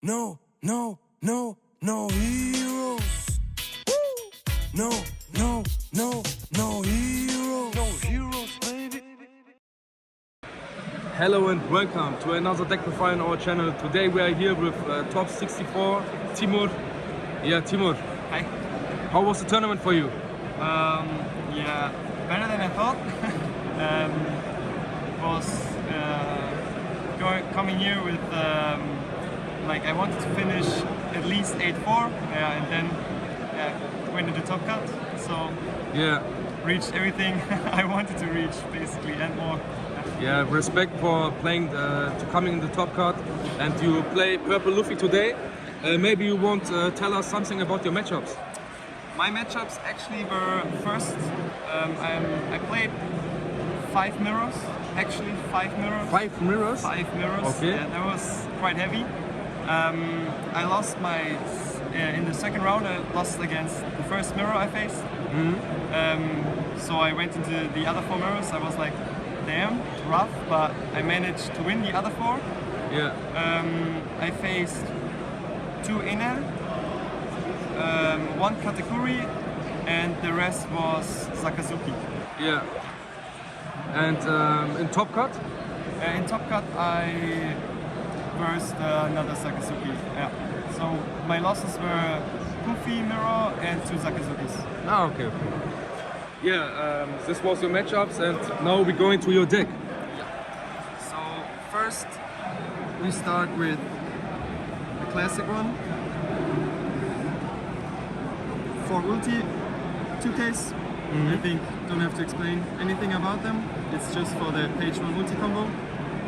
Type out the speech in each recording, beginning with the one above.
No heroes. No heroes. No heroes, baby. Hello and welcome to another deck profile on our channel. Today we are here with top 64 Timur. Yeah, Timur. Hi. How was the tournament for you? Yeah, better than I thought. Coming here with I wanted to finish at least 8-4, and then went into top cut. So Yeah. reached everything I wanted to reach basically and more. Yeah, respect for playing to coming in the top card, and you play purple Luffy today. Maybe you won't tell us something about your matchups. My matchups actually were first. I played 5 mirrors. Actually, 5 mirrors. 5 mirrors? 5 mirrors. Okay. Yeah, that was quite heavy. I lost in the second round. I lost against the first mirror I faced. So I went into the other 4 mirrors. I was like, damn, rough, but I managed to win the other 4. Yeah. I faced 2 inner, 1 katakuri, and the rest was Sakazuki. Yeah. And in top cut? In top cut, I versed another Sakazuki. Yeah. So my losses were Goofy mirror and 2 Sakazukis. Ah, okay. Yeah, this was your matchups, and now we're going to your deck. So first, we start with the classic one. For ulti, 2Ks. I think don't have to explain anything about them. It's just for the page 1 ulti combo.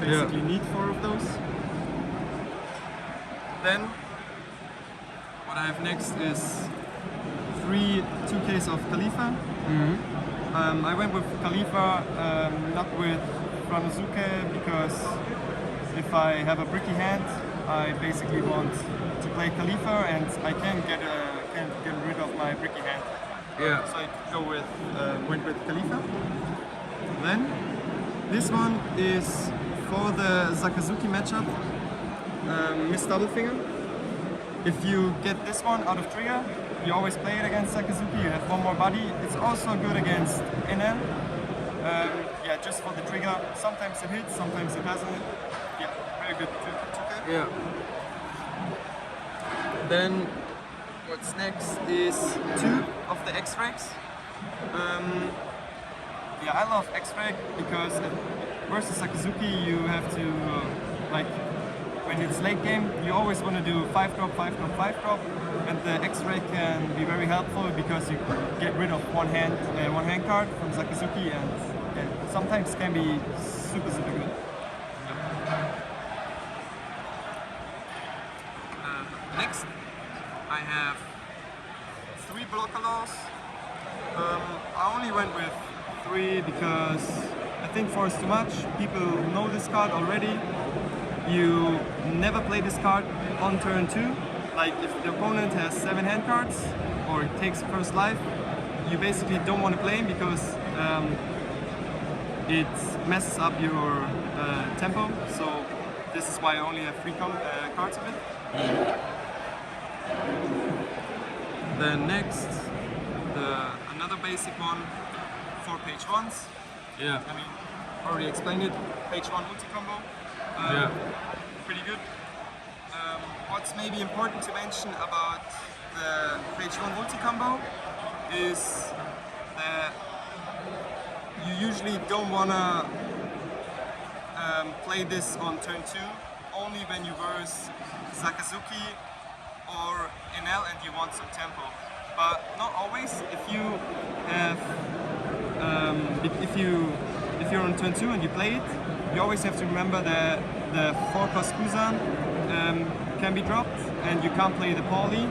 Basically need 4 of those. Then what I have next is 3 2Ks of Khalifa. I went with Khalifa, not with Franosuke, because if I have a bricky hand, I basically want to play Khalifa and I can't get rid of my bricky hand. Yeah. So I went with Khalifa. Then this one is for the Sakazuki matchup, Miss Doublefinger. If you get this one out of trigger, you always play it against Sakazuki. You have 1 more body. It's also good against NL. Yeah, just for the trigger. Sometimes it hits, sometimes it doesn't. Yeah, very good. Yeah. Then what's next is 2 of the X-Rags. Yeah, I love X-Rag because versus Sakazuki you have to when it's late game you always want to do 5-drop, 5-drop, 5-drop, and the X-Rag can be very helpful because you get rid of one hand card from Sakazuki, and sometimes can be super good. Next, I have 3 blocker laws. I only went with 3 because I think 4 is too much. People know this card already. You never play this card on turn 2. Like if the opponent has 7 hand cards or takes first life, you basically don't want to play him because it messes up your tempo. So this is why I only have 3 cards of it. Then next, another basic one for page 1s. Yeah. I mean, already explained it. Page 1 ulti combo. Pretty good. What's maybe important to mention about the page 1 ulti combo is that you usually don't wanna play this on turn 2. Only when you verse Sakazuki or NL and you want some tempo, but not always. If you have, if you're on turn 2 and you play it, you always have to remember that the 4-cost Kuzan can be dropped, and you can't play the Pauli,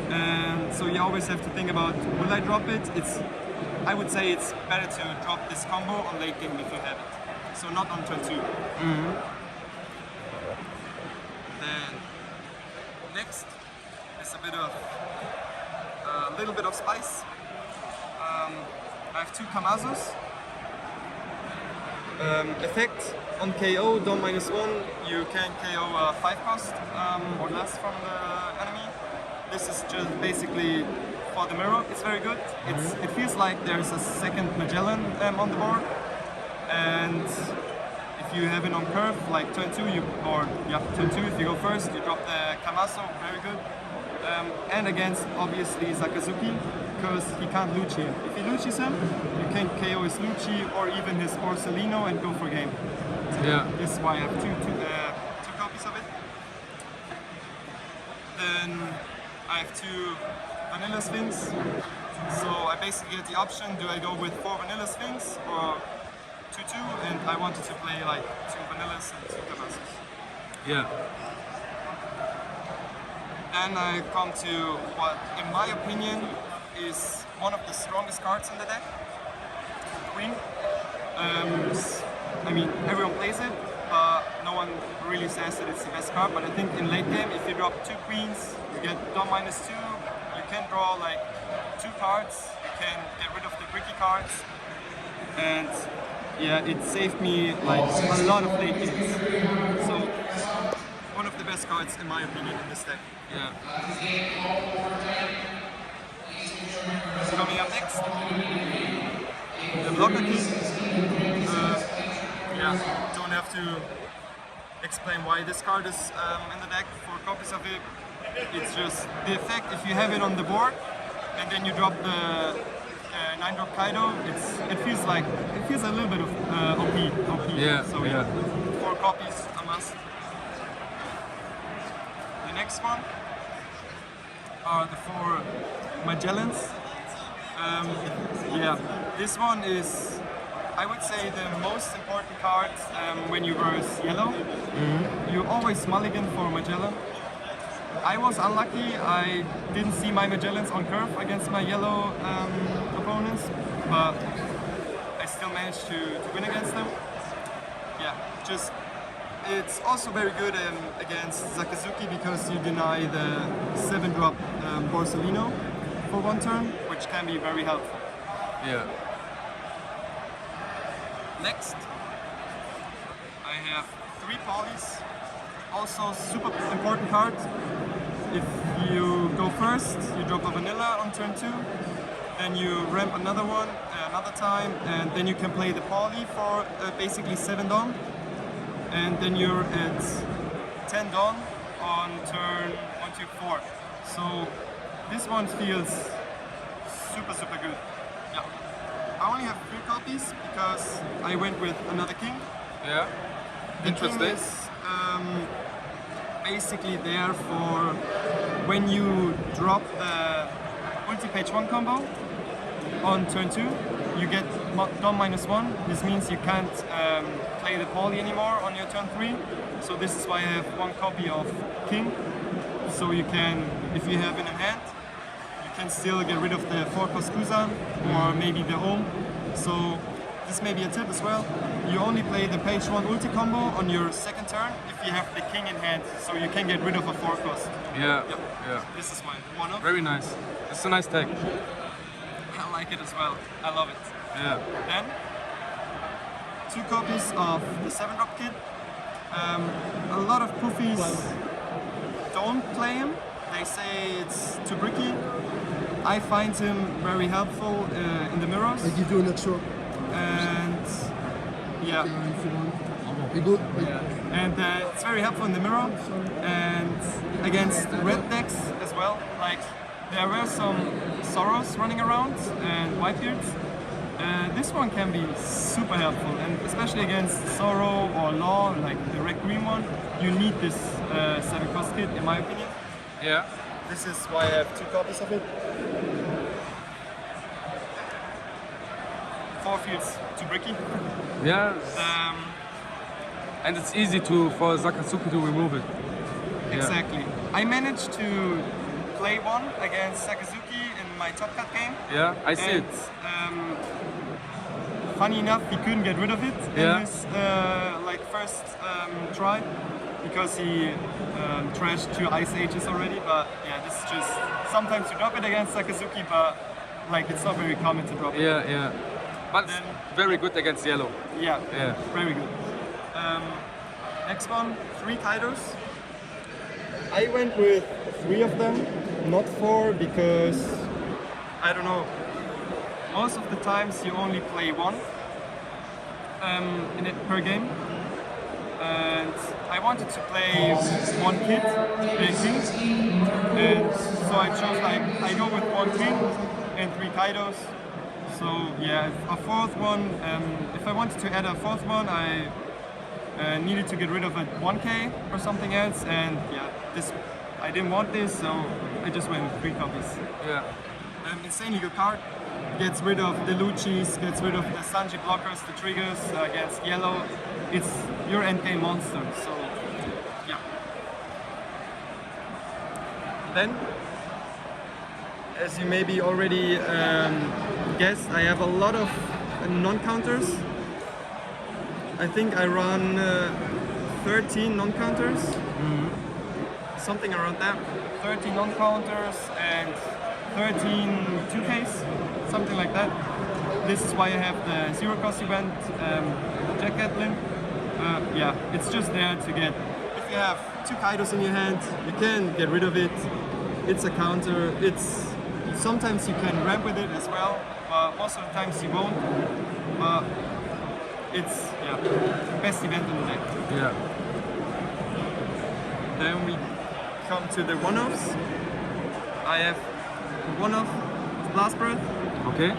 and so you always have to think about, will I drop it? I would say it's better to drop this combo on late game if you have it, so not on turn 2. Then next is a little bit of spice. I have 2 Kamazus. Effect, on KO, Dom -1, you can KO a 5 cost or less from the enemy. This is just basically for the mirror. It's very good. It feels like there's a second Magellan on the board, and if you have it on curve, like turn 2, turn 2, if you go first, you drop the Kamaso, very good. And against, obviously, Sakazuki, because he can't Lucci him. If he Luccis him, you can KO his Lucci or even his Borsellino and go for game. Yeah. This is why I have two copies of it. Then I have 2 Vanilla Sphinx. So I basically get the option, do I go with 4 Vanilla Sphinx or 2-2, and I wanted to play like 2 Vanillas and 2 Kamasos. Yeah. Then I come to what, in my opinion, is one of the strongest cards in the deck, Queen. I mean, everyone plays it, but no one really says that it's the best card. But I think in late game, if you drop 2 queens, you get Dom -2, you can draw like 2 cards, you can get rid of the bricky cards, and yeah, it saved me like a lot of late games. So, one of the best cards in my opinion in this deck. Yeah. Coming up next, the blocker key. Yeah, don't have to explain why this card is in the deck. 4 copies of it. It's just the effect. If you have it on the board and then you drop the 9-drop Kaido, it feels a little bit of OP. Yeah. So yeah. 4 copies a must. The next one are the 4 Magellans. Yeah, this one is, I would say, the most important card when you verse yellow. You always mulligan for Magellan. I was unlucky, I didn't see my Magellans on curve against my yellow opponents, but I still managed to win against them. Yeah, just, it's also very good against Sakazuki because you deny the 7-drop Borsellino for 1 turn, which can be very helpful. Yeah. Next, I have 3 polys, also super important card. If you go first, you drop a vanilla on turn 2, then you ramp another one another time, and then you can play the poly for basically 7 Dom, and then you're at 10 Dom on turn 1, 2, 4. So this one feels super good. Yeah. I only have 3 copies because I went with another king. Yeah. The Interesting. king is basically there for when you drop the ulti page 1 combo on turn 2, you get Dom -1. This means you can't play the poly anymore on your turn 3. So this is why I have 1 copy of king. So you can, if you have it in hand, can still get rid of the 4 Kuzan or maybe the Ohm. So this may be a tip as well. You only play the page 1 ulti combo on your 2nd turn if you have the king in hand, so you can get rid of a 4 cost. Yeah. Yep. Yeah. This is mine. One of. Very nice. It's a nice tag. I like it as well. I love it. Yeah. Then 2 copies of the 7-drop kit. A lot of poofies don't play him. They say it's too bricky. I find him very helpful in the mirrors. I give you an extra. And yeah. If you want. You good? And it's very helpful in the mirror and against red decks as well. Like there were some Sorrows running around and Whitebeards. This one can be super helpful, and especially against Sorrow or Law, like the red green one, you need this 7 cost kit in my opinion. Yeah. This is why I have 2 copies of it. 4 feels too bricky. Yeah. And it's easy for Sakazuki to remove it. Yeah. Exactly. I managed to play one against Sakazuki in my Top Cut game. Yeah, I see And, it. Funny enough, he couldn't get rid of it Yeah. in his first try because he trashed 2 Ice Ages already. But yeah, this is just sometimes you drop it against Sakazuki, but like it's not very common to drop it. Yeah, yeah. But it's Then- very good against yellow. Yeah, Yeah. very good. Next one, 3 Kaidos. I went with 3 of them, not 4, because I don't know. Most of the times you only play 1 in it per game, and I wanted to play 1 kid, and so I chose I go with 1 king and 3 Kaidos. So yeah, a 4th one. If I wanted to add a 4th one, I needed to get rid of a 1k or something else, and yeah, I didn't want this, so I just went with 3 copies. Yeah. Insanely good card. Gets rid of the Luchis, gets rid of the Sanji blockers, the triggers against yellow. It's your endgame monster, so yeah. Then, as you maybe already guessed, I have a lot of non-counters. I think I run 13 non-counters, something around that. 13 non-counters and 13 2Ks, something like that. This is why I have the 0 cost event, Jack Gatlin. Yeah, it's just there to get. If you have 2 Kaidos in your hand, you can get rid of it. It's a counter. Sometimes you can ramp with it as well, but most of the times you won't. But it's best event in the deck. Yeah. Then we come to the one-offs. I have one-off Blast Breath. Okay.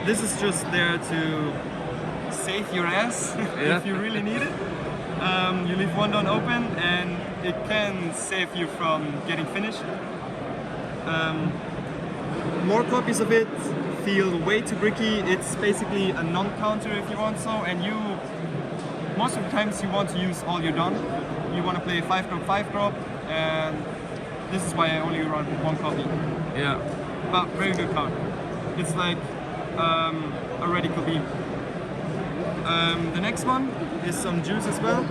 This is just there to save your ass if you really need it. You leave 1 down open and it can save you from getting finished. More copies of it feel way too bricky. It's basically a non-counter if you want so, and most of the times you want to use all your done. You want to play 5 drop, and this is why I only run 1 copy. Yeah. But very good card. It's like a radical beam. The next one is some juice as well.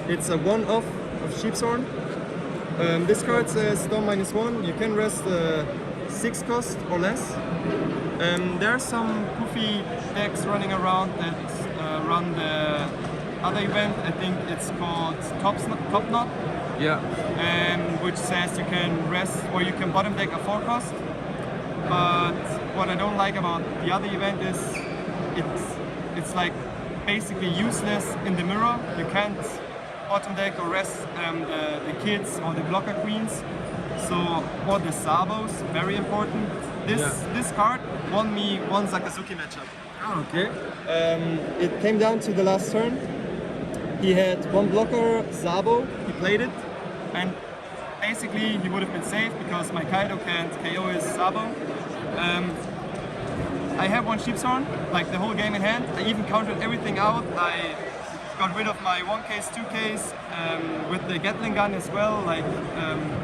It's a 1-off of Sheepshorn. This card says Storm -1. You can rest 6 cost or less. There are some poofy decks running around that run the other event. I think it's called Top Knot. Yeah. Which says you can rest or you can bottom deck a 4 cost. But what I don't like about the other event is it's like basically useless in the mirror. You can't bottom deck or rest the kids or the blocker queens. So or the Sabos, very important. This card won me 1 Sakazuki matchup. Oh, okay. It came down to the last turn. He had 1 blocker, Sabo, he played it, and basically he would have been safe because my Kaido can't KO his Sabo. I have 1 Sheepshorn, like the whole game in hand. I even counted everything out. I got rid of my 1Ks, 2Ks, with the Gatling gun as well. Like,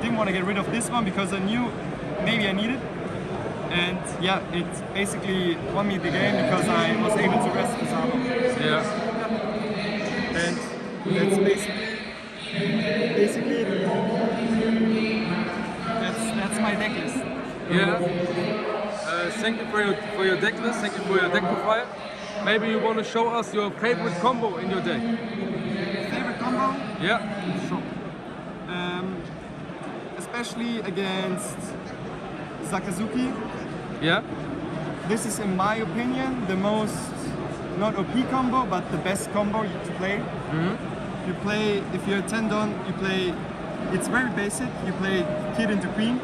didn't want to get rid of this one because I knew maybe I needed. And yeah, it basically won me the game because I was able to rest the Sabo. Yeah. And that's basically that's my deck list. Yeah. Thank you for your deck list. Thank you for your deck profile. Maybe you want to show us your favorite combo in your deck. Favorite combo? Yeah. Sure. Especially against Sakazuki. Yeah. This is, in my opinion, the most not OP combo, but the best combo to play. You play, if you're 10 down, you play. It's very basic. You play kid into queen.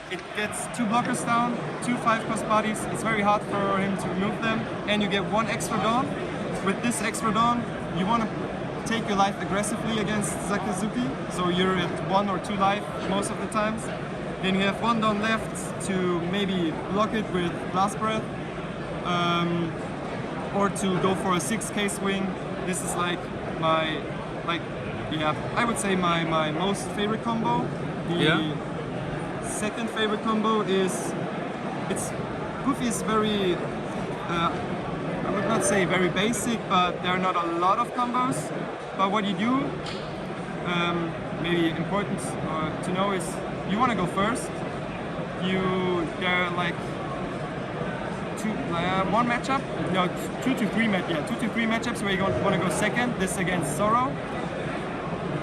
It gets 2 blockers down, 2 5-cost bodies. It's very hard for him to remove them, and you get 1 extra dawn. With this extra dawn, you want to take your life aggressively against Sakazuki, so you're at 1 or 2 life most of the times. Then you have 1 down left to maybe block it with Blast Breath, or to go for a 6k swing. This is like I would say my most favorite combo. Second favorite combo is Goofy is very I would not say very basic, but there are not a lot of combos. But what you do, maybe important to know, is you want to go first. one matchup, no, 2 to 3 matchups where you want to go second. This against Zoro,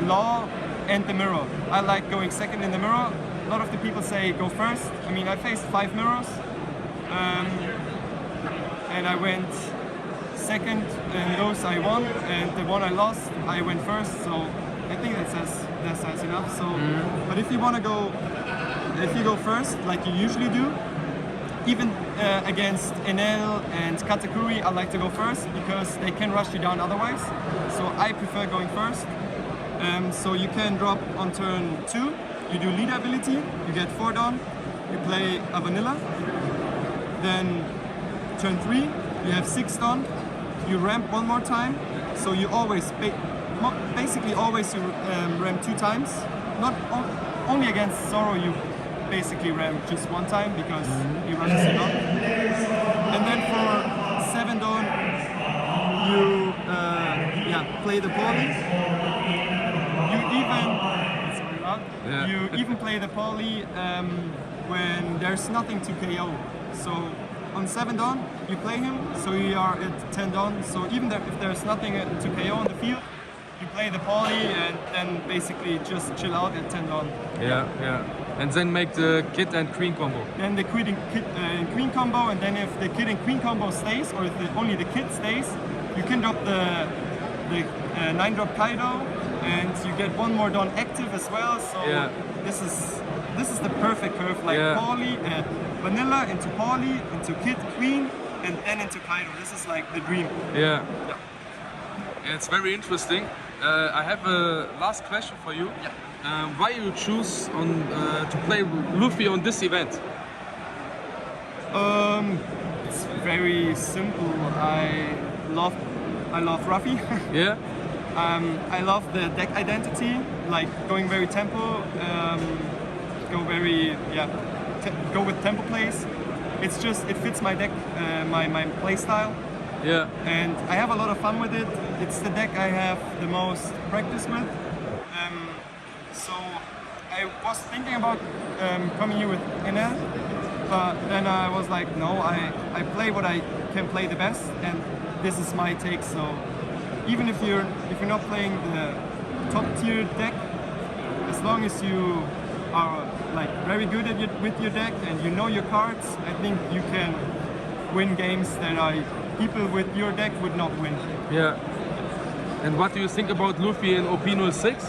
Law, and the mirror. I like going second in the mirror. A lot of the people say go first. I mean, I faced 5 mirrors, and I went second, and those I won, and the one I lost, I went first. So I think that says enough. So, but if you go first, like you usually do, even against Enel and Katakuri, I like to go first because they can rush you down otherwise. So I prefer going first. So you can drop on turn 2, you do leader ability, you get 4 down, you play a vanilla. Then turn 3, you have 6 down, you ramp 1 more time. So you always, basically always you ramp 2 times. Not only against Zoro you basically ramp just 1 time because he rushes you down. And then for 7 down, you play the poly. You even play the poly when there's nothing to KO. So on 7 down, you play him, so you are at 10 down. So even if there's nothing to KO on the field, you play the poly and then basically just chill out at 10 down. Yeah. And then make the kid and queen combo. Then the kid and queen combo, and then if the kid and queen combo stays, or if only the kid stays, you can drop the 9-drop Kaido, and you get 1 more down active as well. So this is the perfect curve, like poly and vanilla into poly into kid queen and then into Kaido. This is like the dream. Yeah, it's very interesting. I have a last question for you. Why you choose to play Luffy on this event? It's very simple. I love Luffy. Yeah. I love the deck identity, like going very tempo, go with tempo plays. It fits my deck, my play style. Yeah. And I have a lot of fun with it. It's the deck I have the most practice with. So I was thinking about coming here with Enel, but then I was like, no, I play what I can play the best, and this is my take. So even if you're not playing the top tier deck, as long as you are like very good with your deck and you know your cards, I think you can win games that people with your deck would not win. Yeah. And what do you think about Luffy in OP-06?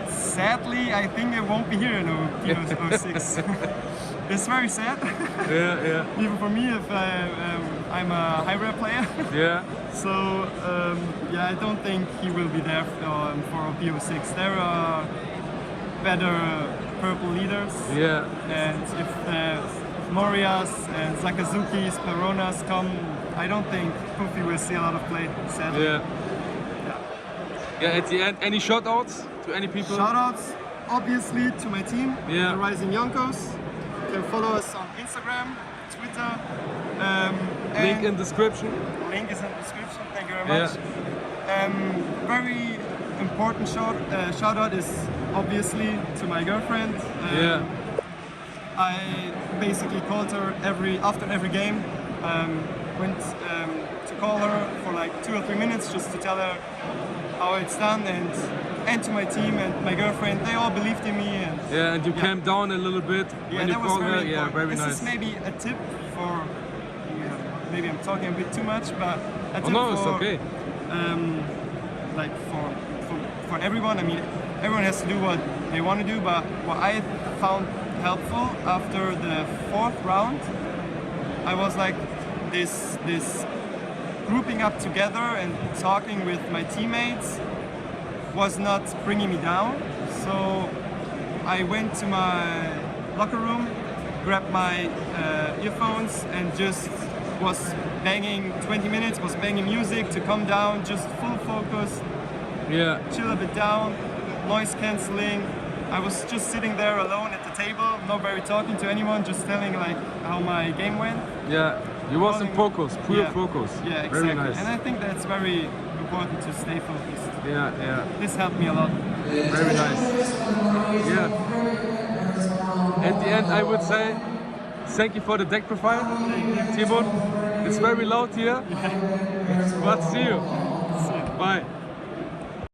Sadly, I think it won't be here in OP-06. It's very sad. Yeah. Even for me, if I'm a high rare player. Yeah. So I don't think he will be there for OP-06. There are better purple leaders. Yeah. And if Morias and Sakazuki's, Peronas come, I don't think Luffy will see a lot of play, sadly. Yeah, at the end, any shoutouts to any people? Shoutouts, obviously, to my team, the Rising Yonkos. You can follow us on Instagram, Twitter. Link in description. Link is in the description, thank you very much. Very important shout out is obviously to my girlfriend. I basically called her after every game. Went to call her for like 2 or 3 minutes just to tell her how it's done, and to my team and my girlfriend, they all believed in me. And you calmed down a little bit when you called her. Yeah, very nice. This is maybe a tip for, maybe I'm talking a bit too much, but a tip it's okay. Like for everyone. I mean, everyone has to do what they want to do, but what I found helpful after the 4th round, I was like this grouping up together and talking with my teammates was not bringing me down. So I went to my locker room, grabbed my earphones and just was banging 20 minutes, was banging music to calm down, just full focus, chill a bit down, noise cancelling. I was just sitting there alone at the table, not very talking to anyone, just telling like how my game went. Yeah, you was in focus, pure focus. Yeah, exactly. Very nice. And I think that's very important to stay focused. Yeah. This helped me a lot. Very nice. Yeah. At the end, I would say, Thank you for the deck profile, Timur. It's very loud here. But see you. Bye.